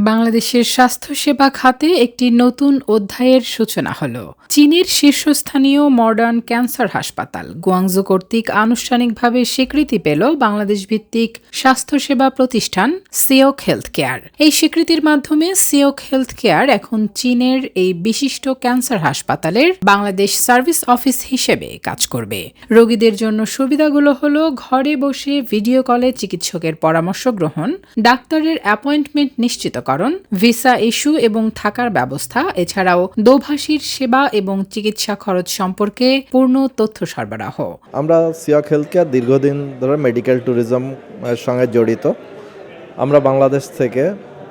বাংলাদেশের স্বাস্থ্যসেবা খাতে একটি নতুন অধ্যায়ের সূচনা হলো। চীনের শীর্ষস্থানীয় মডার্ন ক্যান্সার হাসপাতাল গুয়াংজু কর্তৃক আনুষ্ঠানিকভাবে স্বীকৃতি পেল বাংলাদেশ ভিত্তিক স্বাস্থ্যসেবা প্রতিষ্ঠান সিওক হেলথ কেয়ার। এই স্বীকৃতির মাধ্যমে সিওক হেলথ কেয়ার এখন চীনের এই বিশিষ্ট ক্যান্সার হাসপাতালের বাংলাদেশ সার্ভিস অফিস হিসেবে কাজ করবে। রোগীদের জন্য সুবিধাগুলো হলো ঘরে বসে ভিডিও কলে চিকিৎসকের পরামর্শ গ্রহণ, ডাক্তারের অ্যাপয়েন্টমেন্ট নিশ্চিতকরণ, ভিসা ইস্যু এবং থাকার ব্যবস্থা, এছাড়াও দোভাষীর সেবা এবং চিকিৎসা খরচ সম্পর্কে পূর্ণ তথ্য সরবরাহ। আমরা সিওক হেলথ কেয়ার দীর্ঘদিন ধরে মেডিকেল ট্যুরিজম সঙ্গে জড়িত। আমরা বাংলাদেশ থেকে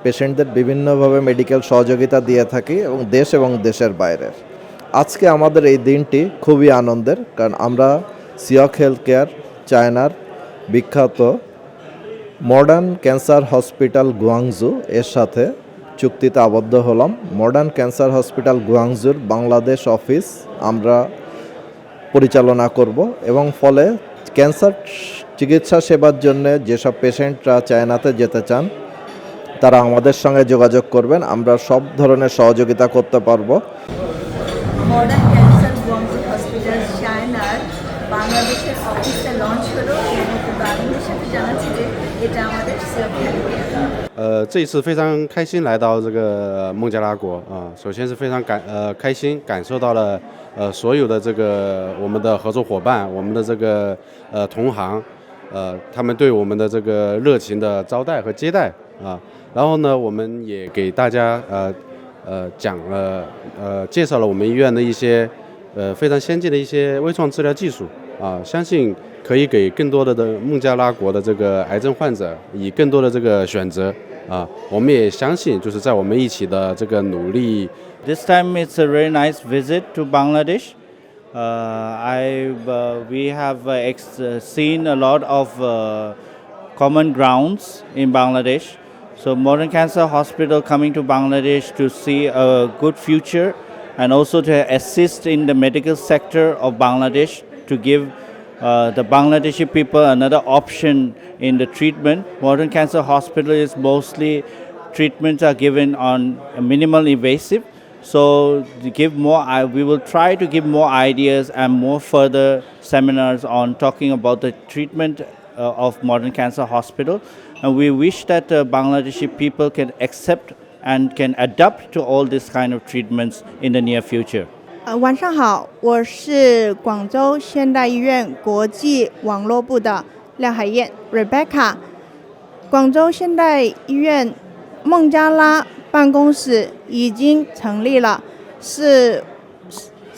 পেশেন্টদের বিভিন্নভাবে মেডিকেল সহযোগিতা দিয়ে থাকি এবং দেশের বাইরের। আজকে আমাদের এই দিনটি খুবই আনন্দের, কারণ আমরা সিওক হেলথ কেয়ার চায়নার বিখ্যাত মডার্ন ক্যান্সার হসপিটাল গুয়াংজু এর সাথে চুক্তিতে আবদ্ধ হলাম। মডার্ন ক্যান্সার হসপিটাল গুয়াংজুর বাংলাদেশ অফিস আমরা পরিচালনা করব এবং ফলে ক্যান্সার চিকিৎসা সেবার জন্য যেসব পেশেন্টরা চায়নাতে যেতে চান তারা আমাদের সঙ্গে যোগাযোগ করবেন। আমরা সব ধরনের সহযোগিতা করতে পারবো। মডার্ন ক্যান্সার গুয়াংজু হসপিটাল চায়নার বাংলাদেশের অফিসে লঞ্চ হলো এবং আনন্দের সাথে জানাচ্ছি যে এটা আমাদের সিওক হেলথ কেয়ার।这一次非常开心来到这个孟加拉国啊，首先是非常开心感受到了所有的这个我们的合作伙伴，我们的这个同行，他们对我们的这个热情的招待和接待啊，然后呢，我们也给大家讲了介绍了我们医院的一些非常先进的一些微创治疗技术啊，相信可以给更多的孟加拉国的这个癌症患者以更多的这个选择啊，我们也相信就是在我们一起的这个努力。This time it's a very nice visit to Bangladesh. We have seen a lot of common grounds in Bangladesh. So Modern Cancer Hospital coming to Bangladesh to see a good future and also to assist in the medical sector of Bangladesh to give the Bangladeshi people another option in the treatment. Modern Cancer Hospital is mostly treatments are given on minimal invasive. So we will try to give more ideas and more further seminars on talking about the treatment of Modern Cancer Hospital. And we wish that Bangladeshi people can accept and can adapt to all these kind of treatments in the near future. 晚上好，我是广州现代医院国际网络部的廖海燕 Rebecca。广州现代医院孟加拉办公室已经成立了，是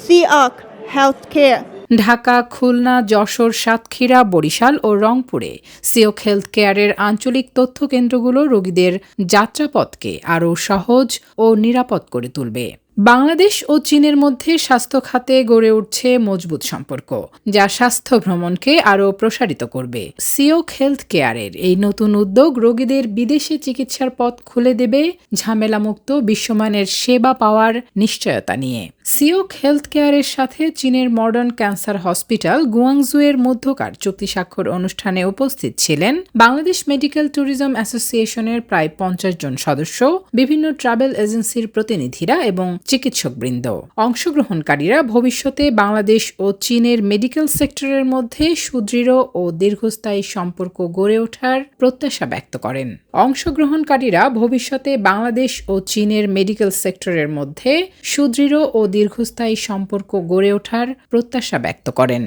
Siok Healthcare。ঢাকা, খুলনা, যশোর, সাতক্ষীরা, বরিশাল ও রংপুরে Siok health কেয়ারের আঞ্চলিক তথ্য কেন্দ্রগুলো রোগীদের যাত্রাপথকে আরও সহজ ও নিরাপদ করে তুলবে। বাংলাদেশ ও চীনের মধ্যে স্বাস্থ্য খাতে গড়ে উঠছে মজবুত সম্পর্ক, যা স্বাস্থ্য ভ্রমণকে আরও প্রসারিত করবে। সিওক হেলথ কেয়ারের এই নতুন উদ্যোগ রোগীদের বিদেশে চিকিৎসার পথ খুলে দেবে, ঝামেলামুক্ত বিশ্বমানের সেবা পাওয়ার নিশ্চয়তা নিয়ে। সিওক হেলথ কেয়ারের সাথে চীনের মডার্ন ক্যান্সার হসপিটাল গুয়াংজুয়ের মধ্যকার চুক্তি স্বাক্ষর অনুষ্ঠানে উপস্থিত ছিলেন বাংলাদেশ মেডিকেল ট্যুরিজম অ্যাসোসিয়েশনের প্রায় 50 জন সদস্য, বিভিন্ন ট্রাভেল এজেন্সির প্রতিনিধিরা এবং চিকিৎসকবৃন্দ। অংশগ্রহণকারীরা ভবিষ্যতে বাংলাদেশ ও চীনের মেডিকেল সেক্টরের মধ্যে সুদৃঢ় ও দীর্ঘস্থায়ী সম্পর্ক গড়ে ওঠার প্রত্যাশা ব্যক্ত করেন। অংশগ্রহণকারীরা ভবিষ্যতে বাংলাদেশ ও চীনের মেডিকেল সেক্টরের মধ্যে সুদৃঢ় ও দীর্ঘস্থায়ী সম্পর্ক গড়ে ওঠার প্রত্যাশা ব্যক্ত করেন।